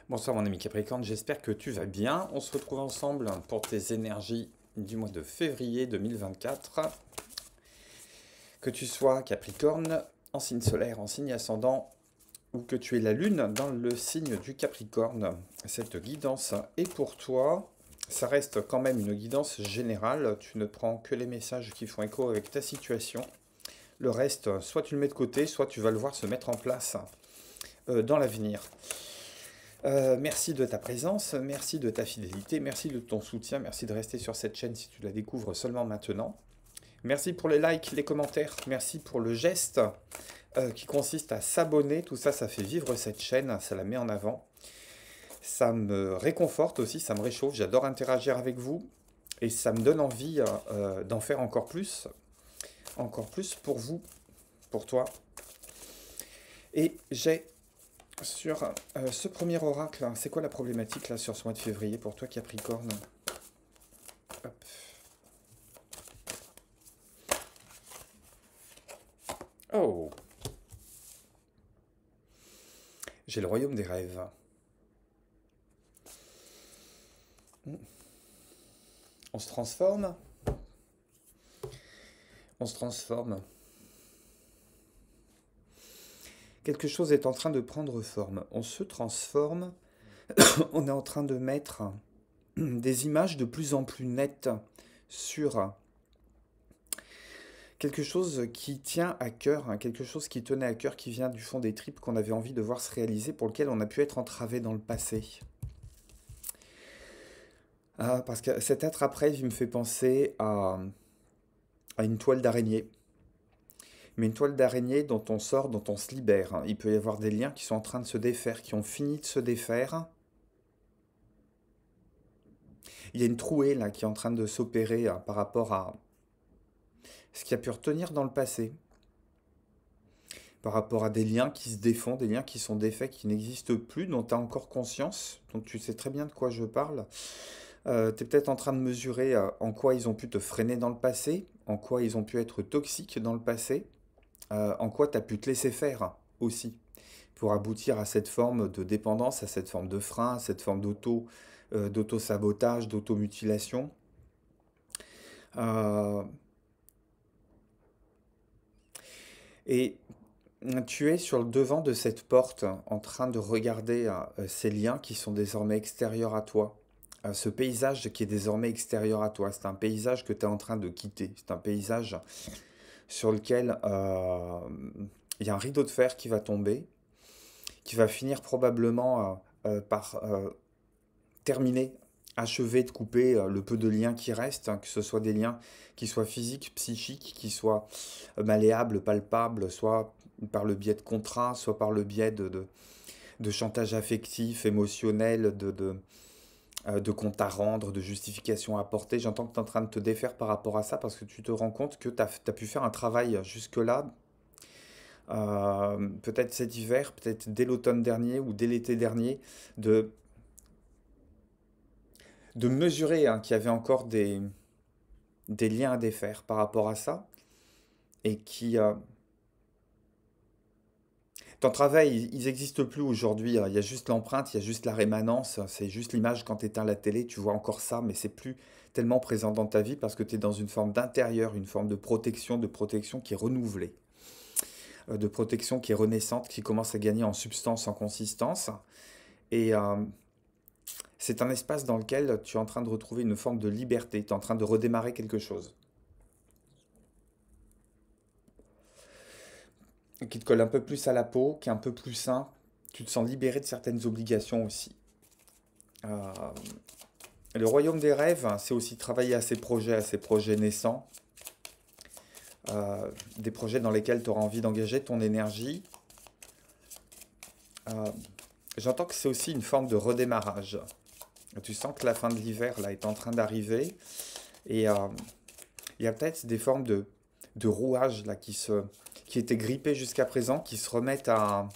Bonsoir mon ami Capricorne, j'espère que tu vas bien. On se retrouve ensemble pour tes énergies du mois de février 2024. Que tu sois Capricorne, en signe solaire, en signe ascendant, ou que tu aies la lune dans le signe du Capricorne, cette guidance est pour toi. Ça reste quand même une guidance générale, tu ne prends que les messages qui font écho avec ta situation. Le reste, soit tu le mets de côté, soit tu vas le voir se mettre en place dans l'avenir. Merci de ta présence, merci de ta fidélité, merci de ton soutien, merci de rester sur cette chaîne si tu la découvres seulement maintenant. Merci pour les likes, les commentaires, merci pour le geste qui consiste à s'abonner. Tout ça, ça fait vivre cette chaîne, ça la met en avant. Ça me réconforte aussi, ça me réchauffe, j'adore interagir avec vous et ça me donne envie d'en faire encore plus pour vous, pour toi. Et j'ai sur ce premier oracle, hein, c'est quoi la problématique là sur ce mois de février pour toi Capricorne? Hop. Oh, j'ai le royaume des rêves. On se transforme. On se transforme. Quelque chose est en train de prendre forme. On se transforme. On est en train de mettre des images de plus en plus nettes sur quelque chose qui tient à cœur, hein, quelque chose qui tenait à cœur, qui vient du fond des tripes, qu'on avait envie de voir se réaliser, pour lequel on a pu être entravé dans le passé. Ah, parce que cet être après, il me fait penser à une toile d'araignée. Mais une toile d'araignée dont on sort, dont on se libère, hein. Il peut y avoir des liens qui sont en train de se défaire, qui ont fini de se défaire. Il y a une trouée là qui est en train de s'opérer par rapport à ce qui a pu retenir dans le passé, par rapport à des liens qui se défont, des liens qui sont défaits, qui n'existent plus, dont tu as encore conscience, donc tu sais très bien de quoi je parle. Tu es peut-être en train de mesurer en quoi ils ont pu te freiner dans le passé, en quoi ils ont pu être toxiques dans le passé, en quoi tu as pu te laisser faire aussi, pour aboutir à cette forme de dépendance, à cette forme de frein, à cette forme d'auto-sabotage, d'automutilation. Euh, et tu es sur le devant de cette porte en train de regarder ces liens qui sont désormais extérieurs à toi. Ce paysage qui est désormais extérieur à toi. C'est un paysage que tu es en train de quitter. C'est un paysage sur lequel il y a un rideau de fer qui va tomber, qui va finir probablement par terminer, achever de couper le peu de liens qui restent, hein, que ce soit des liens qui soient physiques, psychiques, qui soient malléables, palpables, soit par le biais de contrats, soit par le biais de chantage affectif, émotionnel, de compte à rendre, de justification à apporter. J'entends que tu es en train de te défaire par rapport à ça parce que tu te rends compte que tu as pu faire un travail jusque-là, peut-être cet hiver, peut-être dès l'automne dernier ou dès l'été dernier, de, de mesurer hein, qu'il y avait encore des liens à défaire par rapport à ça et qui, ton travail, ils n'existent plus aujourd'hui, hein. Il y a juste l'empreinte, il y a juste la rémanence, c'est juste l'image quand tu éteins la télé, tu vois encore ça, mais c'est plus tellement présent dans ta vie parce que tu es dans une forme d'intérieur, une forme de protection qui est renouvelée, de protection qui est renaissante, qui commence à gagner en substance, en consistance. Et c'est un espace dans lequel tu es en train de retrouver une forme de liberté, tu es en train de redémarrer quelque chose qui te colle un peu plus à la peau, qui est un peu plus sain. Tu te sens libéré de certaines obligations aussi. Euh, le royaume des rêves, c'est aussi travailler à ces projets naissants, des projets dans lesquels tu auras envie d'engager ton énergie. Euh, J'entends que c'est aussi une forme de redémarrage. Tu sens que la fin de l'hiver là est en train d'arriver et il y a peut-être des formes de rouages là qui étaient grippés jusqu'à présent, qui se remettent à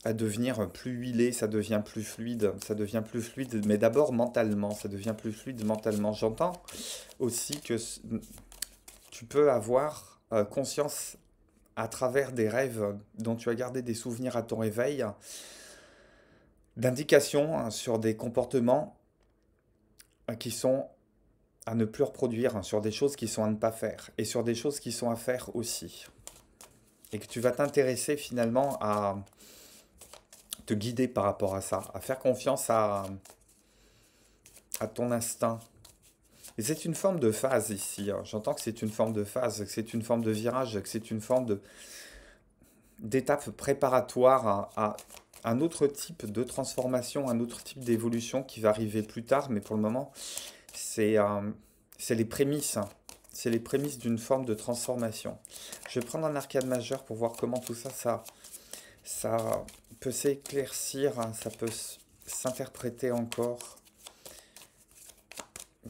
devenir plus huilé, ça devient plus fluide, mais d'abord mentalement, ça devient plus fluide mentalement. J'entends aussi que tu peux avoir conscience à travers des rêves dont tu as gardé des souvenirs à ton réveil, d'indications hein, sur des comportements qui sont à ne plus reproduire, hein, sur des choses qui sont à ne pas faire, et sur des choses qui sont à faire aussi. Et que tu vas t'intéresser finalement à te guider par rapport à ça, à faire confiance à ton instinct. Et c'est une forme de phase ici, hein. J'entends que c'est une forme de phase, que c'est une forme de virage, que c'est une forme d'étape préparatoire à un autre type de transformation, un autre type d'évolution qui va arriver plus tard, mais pour le moment, c'est les prémices, hein. C'est les prémices d'une forme de transformation. Je vais prendre un arcane majeur pour voir comment tout ça peut s'éclaircir, hein, ça peut s'interpréter encore.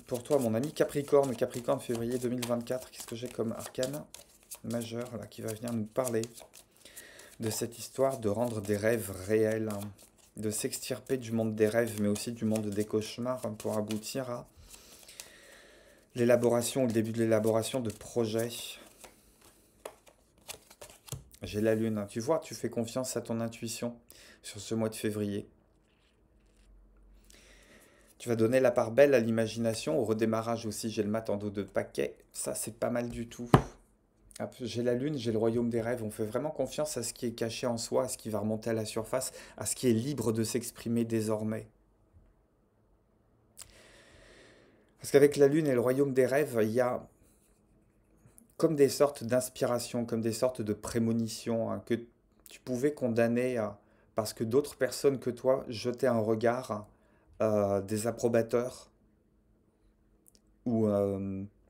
Pour toi, mon ami Capricorne, Capricorne février 2024, qu'est-ce que j'ai comme arcane majeur là, qui va venir nous parler de cette histoire de rendre des rêves réels, hein, de s'extirper du monde des rêves, mais aussi du monde des cauchemars, hein, pour aboutir à l'élaboration, le début de l'élaboration de projets. J'ai la lune, hein. Tu vois, tu fais confiance à ton intuition sur ce mois de février. Tu vas donner la part belle à l'imagination, au redémarrage aussi, j'ai le mat en dos de paquet. Ça, c'est pas mal du tout. J'ai la lune, j'ai le royaume des rêves. On fait vraiment confiance à ce qui est caché en soi, à ce qui va remonter à la surface, à ce qui est libre de s'exprimer désormais. Parce qu'avec la lune et le royaume des rêves, il y a comme des sortes d'inspiration, comme des sortes de prémonitions, hein, que tu pouvais condamner parce que d'autres personnes que toi jetaient un regard des approbateurs ou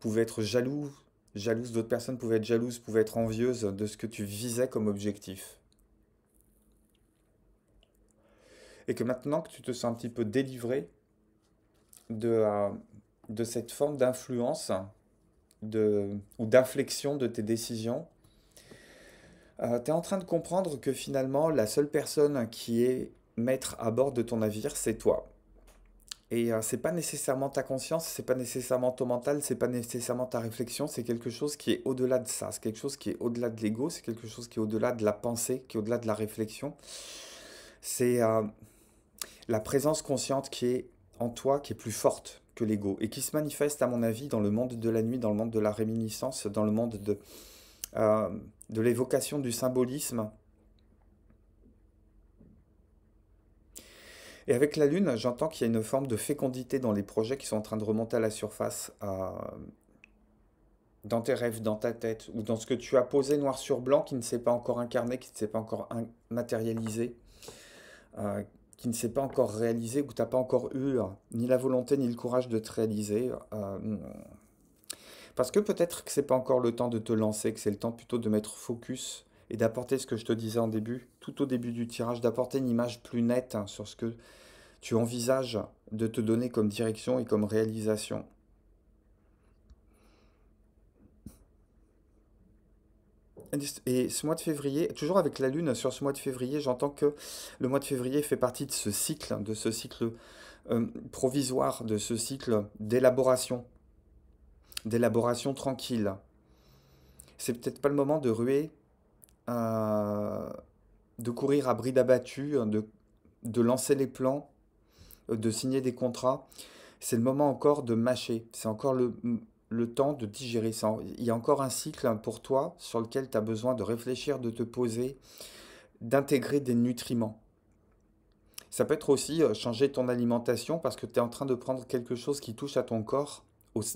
pouvaient être jalouses, d'autres personnes pouvaient être jalouses, pouvaient être envieuses de ce que tu visais comme objectif. Et que maintenant que tu te sens un petit peu délivré de cette forme d'influence ou d'inflexion de tes décisions, tu es en train de comprendre que finalement, la seule personne qui est maître à bord de ton navire, c'est toi. Et c'est pas nécessairement ta conscience, c'est pas nécessairement ton mental, c'est pas nécessairement ta réflexion, c'est quelque chose qui est au-delà de ça, c'est quelque chose qui est au-delà de l'ego, c'est quelque chose qui est au-delà de la pensée, qui est au-delà de la réflexion. C'est la présence consciente qui est en toi, qui est plus forte que l'ego, et qui se manifeste, à mon avis, dans le monde de la nuit, dans le monde de la réminiscence, dans le monde de l'évocation du symbolisme. Et avec la Lune, j'entends qu'il y a une forme de fécondité dans les projets qui sont en train de remonter à la surface, dans tes rêves, dans ta tête, ou dans ce que tu as posé noir sur blanc, qui ne s'est pas encore incarné, qui ne s'est pas encore matérialisé, qui ne s'est pas encore réalisé, ou que tu n'as pas encore eu ni la volonté ni le courage de te réaliser. Parce que peut-être que c'est pas encore le temps de te lancer, que c'est le temps plutôt de mettre focus et d'apporter ce que je te disais en début, tout au début du tirage, d'apporter une image plus nette sur ce que tu envisages de te donner comme direction et comme réalisation. Et ce mois de février, toujours avec la Lune sur ce mois de février, j'entends que le mois de février fait partie de ce cycle provisoire, de ce cycle d'élaboration tranquille. C'est peut-être pas le moment de ruer, de courir à bride abattue, de lancer les plans, de signer des contrats. C'est le moment encore de mâcher. C'est encore le temps de digérer. Il y a encore un cycle pour toi sur lequel tu as besoin de réfléchir, de te poser, d'intégrer des nutriments. Ça peut être aussi changer ton alimentation parce que tu es en train de prendre quelque chose qui touche à ton corps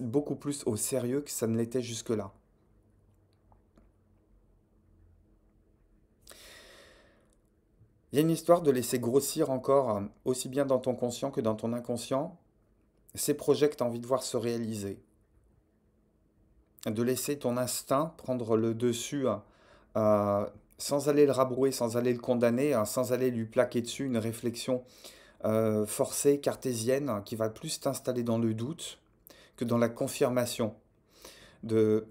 beaucoup plus au sérieux que ça ne l'était jusque-là. Il y a une histoire de laisser grossir encore, aussi bien dans ton conscient que dans ton inconscient, ces projets que tu as envie de voir se réaliser. De laisser ton instinct prendre le dessus, sans aller le rabrouer, sans aller le condamner, sans aller lui plaquer dessus une réflexion forcée, cartésienne, qui va plus t'installer dans le doute que dans la confirmation de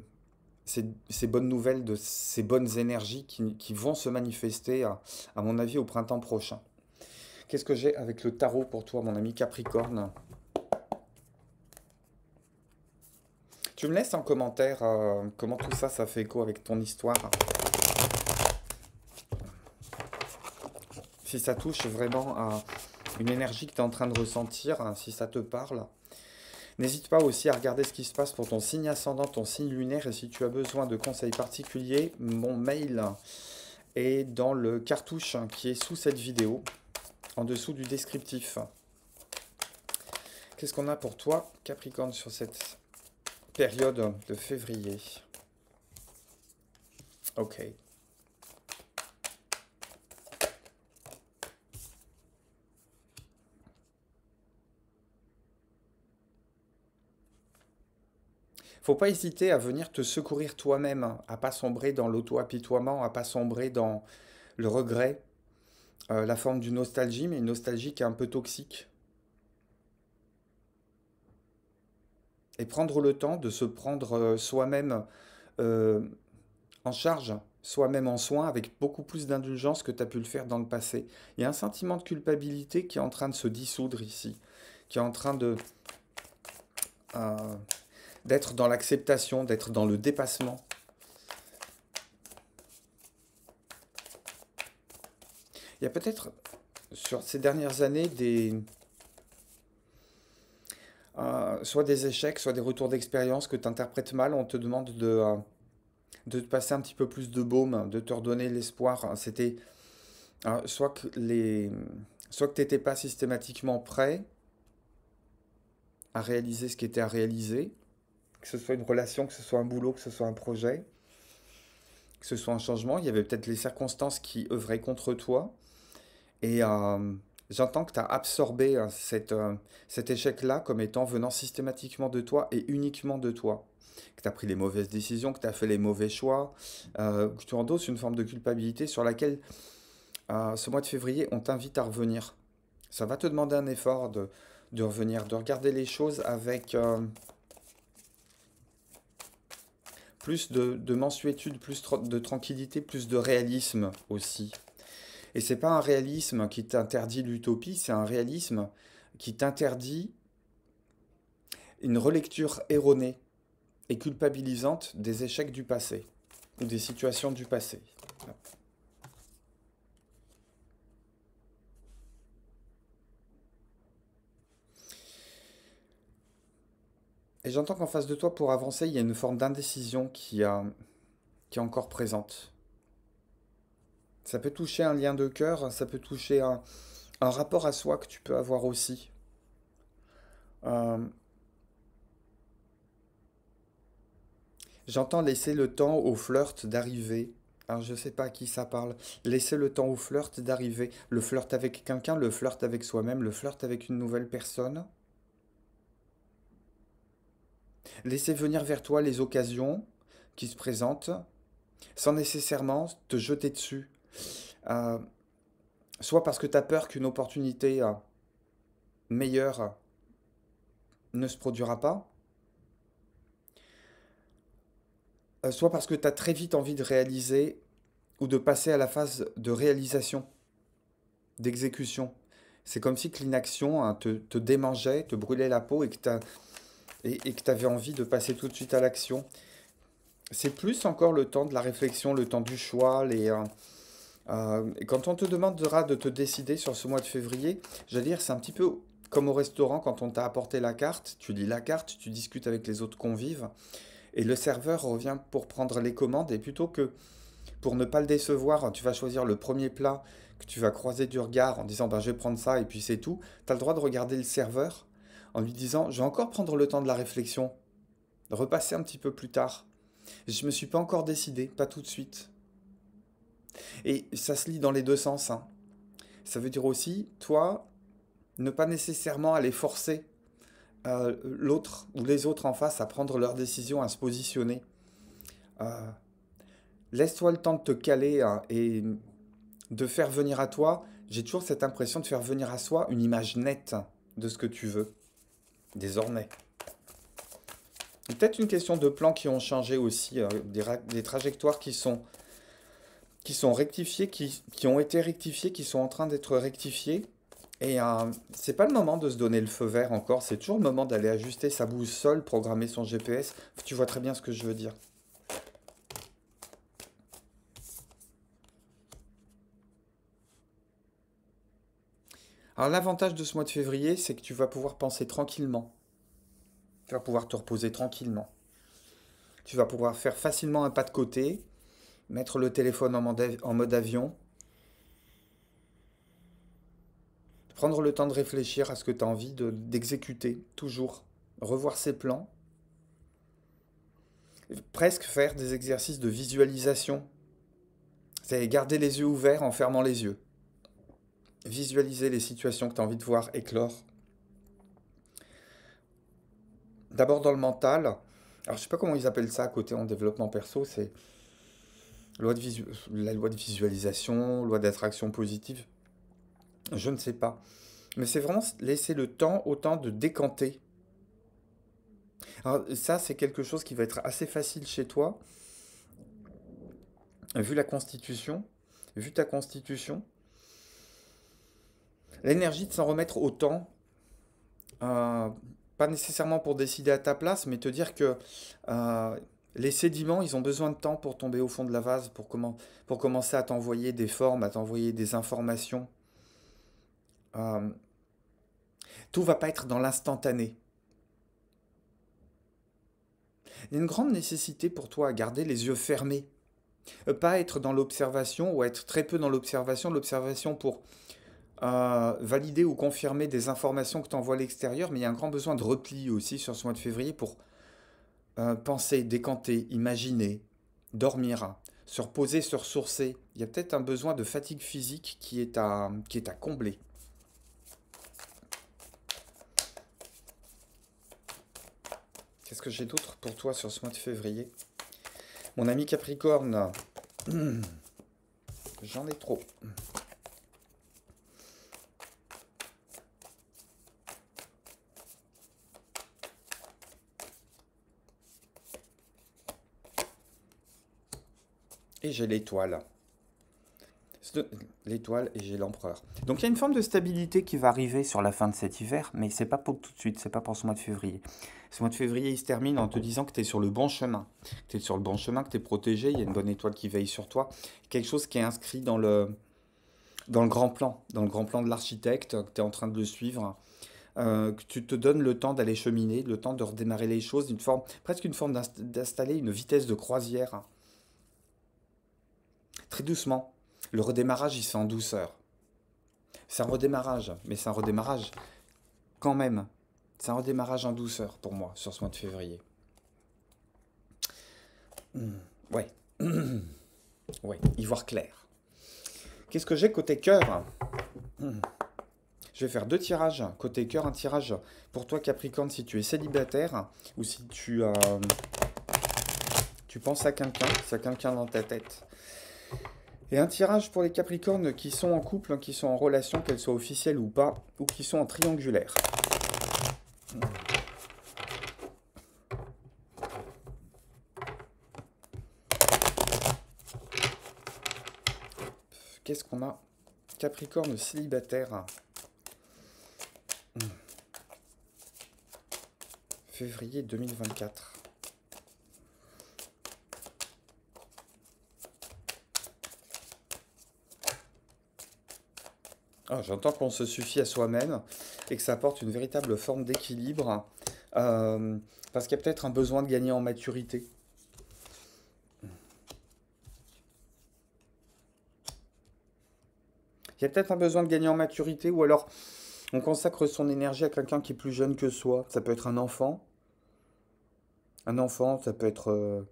ces bonnes nouvelles, de ces bonnes énergies qui vont se manifester, à mon avis, au printemps prochain. Qu'est-ce que j'ai avec le tarot pour toi, mon ami Capricorne? Tu me laisses en commentaire comment tout ça, ça fait écho avec ton histoire. Si ça touche vraiment une énergie que tu es en train de ressentir, hein, si ça te parle. N'hésite pas aussi à regarder ce qui se passe pour ton signe ascendant, ton signe lunaire, et si tu as besoin de conseils particuliers, mon mail est dans le cartouche qui est sous cette vidéo, en dessous du descriptif. Qu'est-ce qu'on a pour toi, Capricorne, sur cette période de février? Ok. Faut pas hésiter à venir te secourir toi-même, à pas sombrer dans l'auto-apitoiement, à pas sombrer dans le regret, la forme d'une nostalgie, mais une nostalgie qui est un peu toxique. Et prendre le temps de se prendre soi-même euh, en charge, soi-même en soin, avec beaucoup plus d'indulgence que tu as pu le faire dans le passé. Il y a un sentiment de culpabilité qui est en train de se dissoudre ici, qui est en train de euh, d'être dans l'acceptation, d'être dans le dépassement. Il y a peut-être sur ces dernières années soit des échecs, soit des retours d'expérience que tu interprètes mal. On te demande de te passer un petit peu plus de baume, de te redonner l'espoir. C'était soit que soit que tu n'étais pas systématiquement prêt à réaliser ce qui était à réaliser, que ce soit une relation, que ce soit un boulot, que ce soit un projet, que ce soit un changement. Il y avait peut-être les circonstances qui œuvraient contre toi. Et j'entends que tu as absorbé cet échec-là comme étant venant systématiquement de toi et uniquement de toi. Que tu as pris les mauvaises décisions, que tu as fait les mauvais choix, que tu endosses une forme de culpabilité sur laquelle, ce mois de février, on t'invite à revenir. Ça va te demander un effort de revenir, de regarder les choses avec plus de mansuétude, de tranquillité, plus de réalisme aussi. Et c'est pas un réalisme qui t'interdit l'utopie, c'est un réalisme qui t'interdit une relecture erronée et culpabilisante des échecs du passé ou des situations du passé. Et j'entends qu'en face de toi, pour avancer, il y a une forme d'indécision qui est encore présente. Ça peut toucher un lien de cœur, ça peut toucher un rapport à soi que tu peux avoir aussi. Euh, J'entends laisser le temps au flirt d'arriver. Alors, je sais pas à qui ça parle. Laisser le temps au flirt d'arriver. Le flirt avec quelqu'un, le flirt avec soi-même, le flirt avec une nouvelle personne. Laisser venir vers toi les occasions qui se présentent sans nécessairement te jeter dessus. Euh, Soit parce que tu as peur qu'une opportunité meilleure ne se produira pas, soit parce que tu as très vite envie de réaliser ou de passer à la phase de réalisation, d'exécution. C'est comme si que l'inaction te démangeait, te brûlait la peau et que tu avais envie de passer tout de suite à l'action. C'est plus encore le temps de la réflexion, le temps du choix. Et quand on te demandera de te décider sur ce mois de février, j'allais dire, c'est un petit peu comme au restaurant quand on t'a apporté la carte. Tu lis la carte, tu discutes avec les autres convives et le serveur revient pour prendre les commandes. Et plutôt que pour ne pas le décevoir, tu vas choisir le premier plat que tu vas croiser du regard en disant ben, je vais prendre ça et puis c'est tout. Tu as le droit de regarder le serveur en lui disant je vais encore prendre le temps de la réflexion, de repasser un petit peu plus tard. Je ne me suis pas encore décidé, pas tout de suite. Et ça se lit dans les deux sens, hein. Ça veut dire aussi, toi, ne pas nécessairement aller forcer l'autre ou les autres en face à prendre leur décision, à se positionner. Euh, Laisse-toi le temps de te caler hein, et de faire venir à toi. J'ai toujours cette impression de faire venir à soi une image nette de ce que tu veux, désormais. Peut-être une question de plans qui ont changé aussi, des trajectoires qui sont rectifiées, qui ont été rectifiées, qui sont en train d'être rectifiées. Et c'est pas le moment de se donner le feu vert encore, c'est toujours le moment d'aller ajuster sa boussole, programmer son GPS. Tu vois très bien ce que je veux dire. Alors l'avantage de ce mois de février, c'est que tu vas pouvoir penser tranquillement. Tu vas pouvoir te reposer tranquillement. Tu vas pouvoir faire facilement un pas de côté, mettre le téléphone en mode avion, prendre le temps de réfléchir à ce que tu as envie d'exécuter, toujours. Revoir ses plans, presque faire des exercices de visualisation. C'est garder les yeux ouverts en fermant les yeux. Visualiser les situations que tu as envie de voir éclore. D'abord dans le mental. Alors je sais pas comment ils appellent ça à côté en développement perso, c'est la loi de visualisation, loi d'attraction positive. Je ne sais pas. Mais c'est vraiment laisser le temps autant de décanter. Alors ça, c'est quelque chose qui va être assez facile chez toi, vu la constitution, vu ta constitution. L'énergie de s'en remettre au temps, euh, pas nécessairement pour décider à ta place, mais te dire que euh, les sédiments, ils ont besoin de temps pour tomber au fond de la vase, pour commencer à t'envoyer des formes, à t'envoyer des informations. Euh, tout va pas être dans l'instantané. Il y a une grande nécessité pour toi à garder les yeux fermés. Pas être dans l'observation ou être très peu dans l'observation. L'observation pour valider ou confirmer des informations que tu envoies à l'extérieur, mais il y a un grand besoin de repli aussi sur ce mois de février pour penser, décanter, imaginer, dormir, se reposer, se ressourcer. Il y a peut-être un besoin de fatigue physique qui est à combler. Qu'est-ce que j'ai d'autre pour toi sur ce mois de février? Mon ami Capricorne, j'en ai trop. Et j'ai l'étoile. L'étoile et j'ai l'empereur. Donc il y a une forme de stabilité qui va arriver sur la fin de cet hiver, mais c'est pas pour tout de suite, c'est pas pour ce mois de février. Ce mois de février, il se termine en te disant que tu es sur le bon chemin. Tu es sur le bon chemin, que tu es protégé, il y a une bonne étoile qui veille sur toi. Quelque chose qui est inscrit dans le grand plan de l'architecte, que tu es en train de le suivre. Que tu te donnes le temps d'aller cheminer, le temps de redémarrer les choses, presque une forme d'installer une vitesse de croisière. Très doucement. Le redémarrage, il se fait en douceur. C'est un redémarrage, mais c'est un redémarrage quand même. C'est un redémarrage en douceur pour moi sur ce mois de février. Ouais, ouais, y voir clair. Qu'est-ce que j'ai côté cœur? Je vais faire deux tirages. Côté cœur, un tirage pour toi Capricorne si tu es célibataire ou si tu penses à quelqu'un, c'est à quelqu'un dans ta tête. Et un tirage pour les Capricornes qui sont en couple, qui sont en relation, qu'elles soient officielles ou pas, ou qui sont en triangulaire. Qu'est-ce qu'on a? Capricorne célibataire. Février 2024. Ah, j'entends qu'on se suffit à soi-même et que ça apporte une véritable forme d'équilibre parce qu'il y a peut-être un besoin de gagner en maturité. Il y a peut-être un besoin de gagner en maturité ou alors on consacre son énergie à quelqu'un qui est plus jeune que soi. Ça peut être un enfant. Un enfant, ça peut être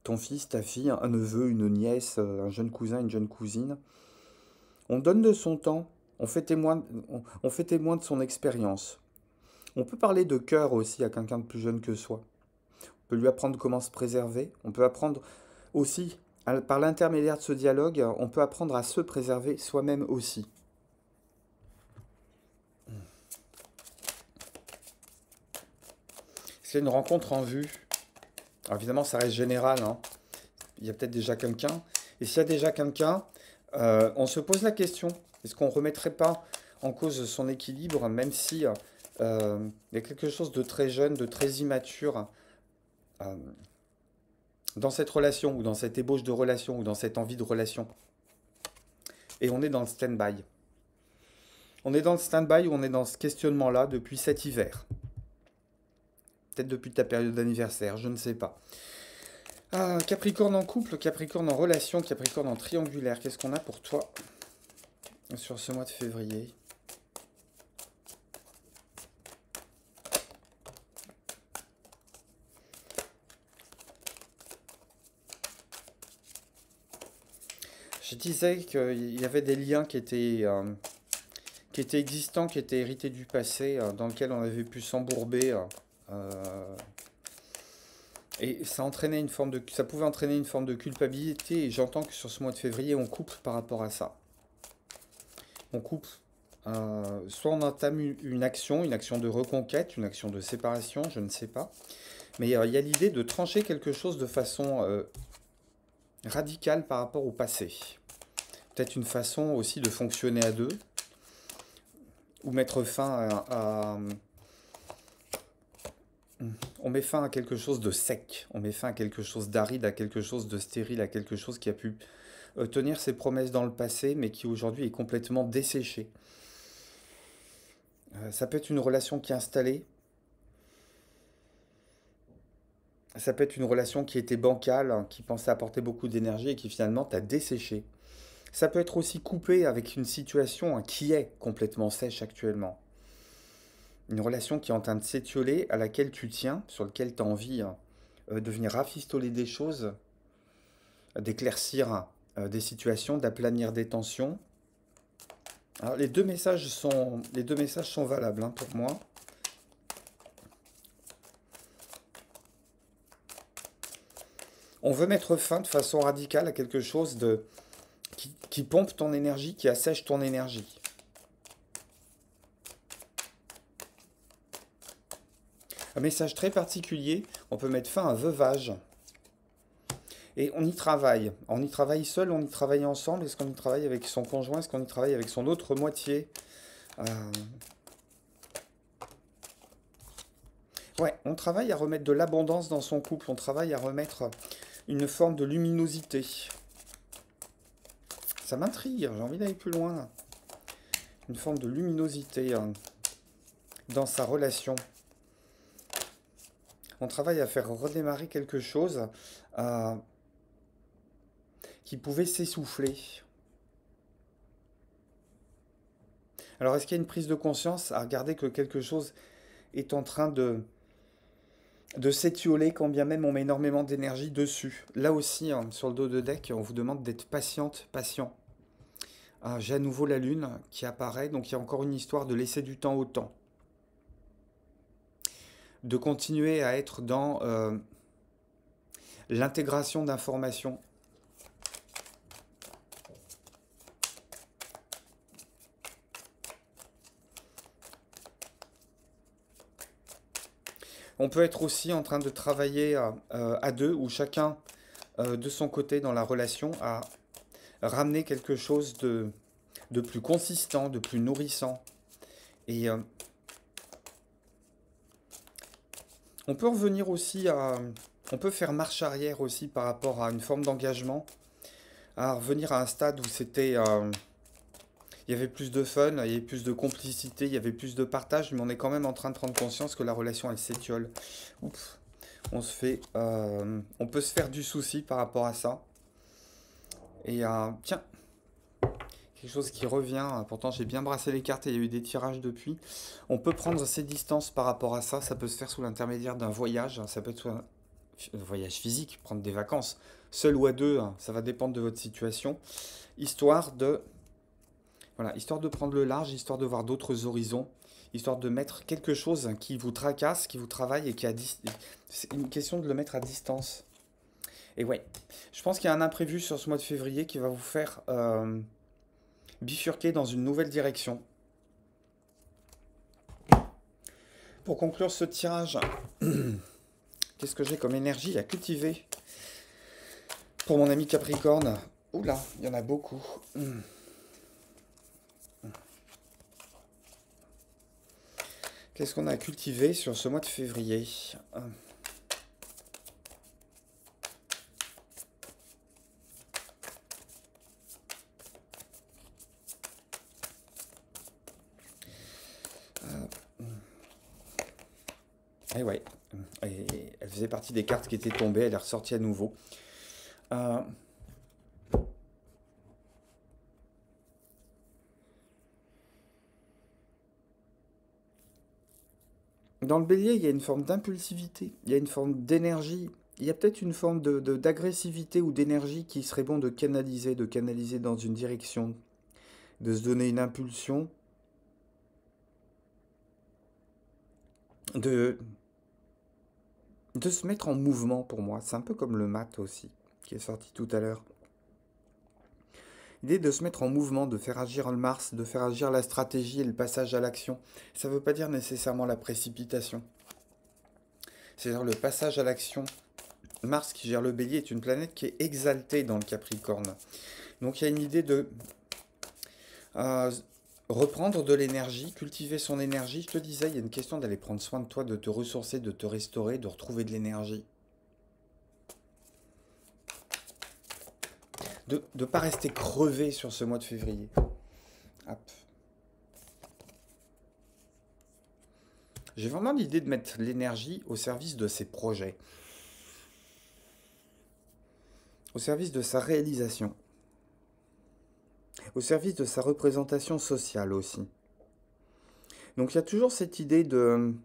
ton fils, ta fille, un neveu, une nièce, un jeune cousin, une jeune cousine. On donne de son temps, on fait témoin de son expérience. On peut parler de cœur aussi à quelqu'un de plus jeune que soi. On peut lui apprendre comment se préserver. On peut apprendre aussi, par l'intermédiaire de ce dialogue, on peut apprendre à se préserver soi-même aussi. C'est une rencontre en vue. Alors évidemment, ça reste général, hein. Il y a peut-être déjà quelqu'un. Et s'il y a déjà quelqu'un, on se pose la question, est-ce qu'on ne remettrait pas en cause son équilibre, même si il y a quelque chose de très jeune, de très immature euh, dans cette relation, ou dans cette ébauche de relation, ou dans cette envie de relation. Et on est dans le stand-by. On est dans le stand-by ou on est dans ce questionnement-là depuis cet hiver. Peut-être depuis ta période d'anniversaire, je ne sais pas. Ah, Capricorne en couple, Capricorne en relation, Capricorne en triangulaire. Qu'est-ce qu'on a pour toi sur ce mois de février? Je disais qu'il y avait des liens qui étaient existants, qui étaient hérités du passé, dans lequel on avait pu s'embourber. Et ça entraînait une forme de, ça pouvait entraîner une forme de culpabilité. Et j'entends que sur ce mois de février, on coupe par rapport à ça. On coupe. Soit on entame une action de reconquête, une action de séparation, je ne sais pas. Mais il y a l'idée de trancher quelque chose de façon radicale par rapport au passé. Peut-être une façon aussi de fonctionner à deux, ou mettre fin on met fin à quelque chose de sec, on met fin à quelque chose d'aride, à quelque chose de stérile, à quelque chose qui a pu tenir ses promesses dans le passé, mais qui aujourd'hui est complètement desséché. Ça peut être une relation qui est installée, ça peut être une relation qui était bancale, hein, qui pensait apporter beaucoup d'énergie et qui finalement t'a desséché. Ça peut être aussi coupé avec une situation hein, qui est complètement sèche actuellement. Une relation qui est en train de s'étioler, à laquelle tu tiens, sur laquelle tu as envie hein, de venir rafistoler des choses, d'éclaircir des situations, d'aplanir des tensions. Alors, les deux messages sont valables hein, pour moi. On veut mettre fin de façon radicale à quelque chose qui pompe ton énergie, qui assèche ton énergie. Un message très particulier, on peut mettre fin à un veuvage. Et on y travaille. On y travaille seul, on y travaille ensemble. Est-ce qu'on y travaille avec son conjoint? Est-ce qu'on y travaille avec son autre moitié? Euh, Ouais, on travaille à remettre de l'abondance dans son couple. On travaille à remettre une forme de luminosité. Ça m'intrigue, j'ai envie d'aller plus loin. Une forme de luminosité dans sa relation. On travaille à faire redémarrer quelque chose qui pouvait s'essouffler. Alors, est-ce qu'il y a une prise de conscience à regarder que quelque chose est en train de s'étioler quand bien même on met énormément d'énergie dessus? Là aussi, hein, sur le dos de deck, on vous demande d'être patiente, patient. J'ai à nouveau la lune qui apparaît, donc il y a encore une histoire de laisser du temps au temps. De continuer à être dans l'intégration d'informations. On peut être aussi en train de travailler à deux, ou chacun de son côté dans la relation, à ramener quelque chose de plus consistant, de plus nourrissant. Et on peut revenir aussi à... On peut faire marche arrière aussi par rapport à une forme d'engagement, à revenir à un stade où c'était... il y avait plus de fun, il y avait plus de complicité, il y avait plus de partage, mais on est quand même en train de prendre conscience que la relation, elle s'étiole. Oups, on peut se faire du souci par rapport à ça. Et tiens, quelque chose qui revient, pourtant j'ai bien brassé les cartes et il y a eu des tirages depuis. On peut prendre ses distances par rapport à ça, ça peut se faire sous l'intermédiaire d'un voyage, ça peut être soit un voyage physique, prendre des vacances, seul ou à deux, hein, ça va dépendre de votre situation, histoire de, voilà, histoire de prendre le large, histoire de voir d'autres horizons, histoire de mettre quelque chose qui vous tracasse, qui vous travaille et c'est une question de le mettre à distance. Et ouais, je pense qu'il y a un imprévu sur ce mois de février qui va vous faire bifurquer dans une nouvelle direction. Pour conclure ce tirage, qu'est-ce que j'ai comme énergie à cultiver pour mon ami Capricorne? Oula, il y en a beaucoup. Qu'est-ce qu'on a à cultiver sur ce mois de février? Et ouais, et elle faisait partie des cartes qui étaient tombées, elle est ressortie à nouveau. Euh, Dans le bélier, il y a une forme d'impulsivité, il y a une forme d'énergie, il y a peut-être une forme d'agressivité ou d'énergie qui serait bon de canaliser dans une direction, de se donner une impulsion, de, de se mettre en mouvement pour moi. C'est un peu comme le mat aussi, qui est sorti tout à l'heure. L'idée de se mettre en mouvement, de faire agir le Mars, de faire agir la stratégie et le passage à l'action, ça ne veut pas dire nécessairement la précipitation. C'est-à-dire le passage à l'action. Mars qui gère le bélier est une planète qui est exaltée dans le Capricorne. Donc il y a une idée de euh, reprendre de l'énergie, cultiver son énergie. Je te disais, il y a une question d'aller prendre soin de toi, de te ressourcer, de te restaurer, de retrouver de l'énergie. De ne pas rester crevé sur ce mois de février. Hop. J'ai vraiment l'idée de mettre l'énergie au service de ses projets, au service de sa réalisation, au service de sa représentation sociale aussi. Donc il y a toujours cette idée de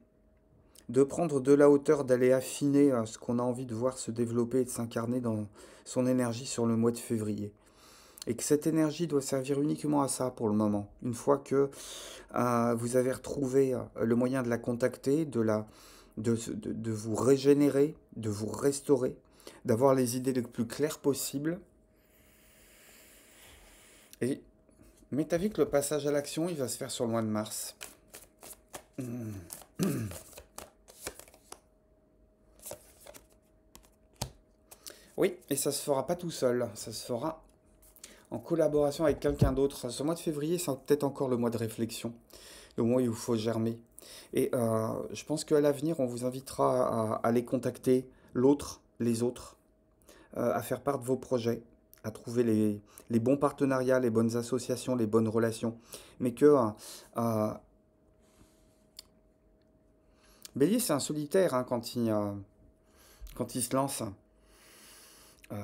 prendre de la hauteur, d'aller affiner ce qu'on a envie de voir se développer et de s'incarner dans son énergie sur le mois de février. Et que cette énergie doit servir uniquement à ça pour le moment. Une fois que vous avez retrouvé le moyen de la contacter, de vous régénérer, de vous restaurer, d'avoir les idées le plus claires possible. Et mais t'as vu que le passage à l'action, il va se faire sur le mois de mars. Oui, et ça se fera pas tout seul, ça se fera en collaboration avec quelqu'un d'autre. Ce mois de février, c'est peut-être encore le mois de réflexion, le mois où il faut germer. Et je pense qu'à l'avenir, on vous invitera à aller contacter l'autre, les autres, à faire part de vos projets, à trouver les bons partenariats, les bonnes associations, les bonnes relations. Mais que Bélier, c'est un solitaire hein, quand il se lance. Euh,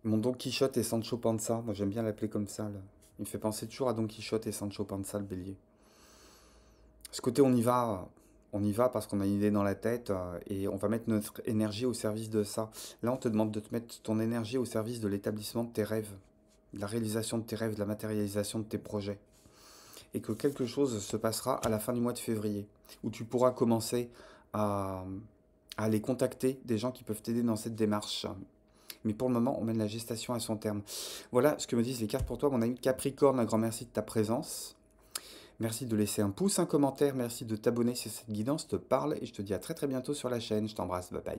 Mon Don Quichotte et Sancho Panza, moi j'aime bien l'appeler comme ça. Là. Il me fait penser toujours à Don Quichotte et Sancho Panza, le bélier. Ce côté, on y va parce qu'on a une idée dans la tête et on va mettre notre énergie au service de ça. Là, on te demande de te mettre ton énergie au service de l'établissement de tes rêves, de la réalisation de tes rêves, de la matérialisation de tes projets. Et que quelque chose se passera à la fin du mois de février, où tu pourras commencer à, à aller contacter des gens qui peuvent t'aider dans cette démarche. Mais pour le moment, on mène la gestation à son terme. Voilà ce que me disent les cartes pour toi, mon ami Capricorne. Un grand merci de ta présence. Merci de laisser un pouce, un commentaire. Merci de t'abonner si cette guidance te parle. Et je te dis à très très bientôt sur la chaîne. Je t'embrasse. Bye bye.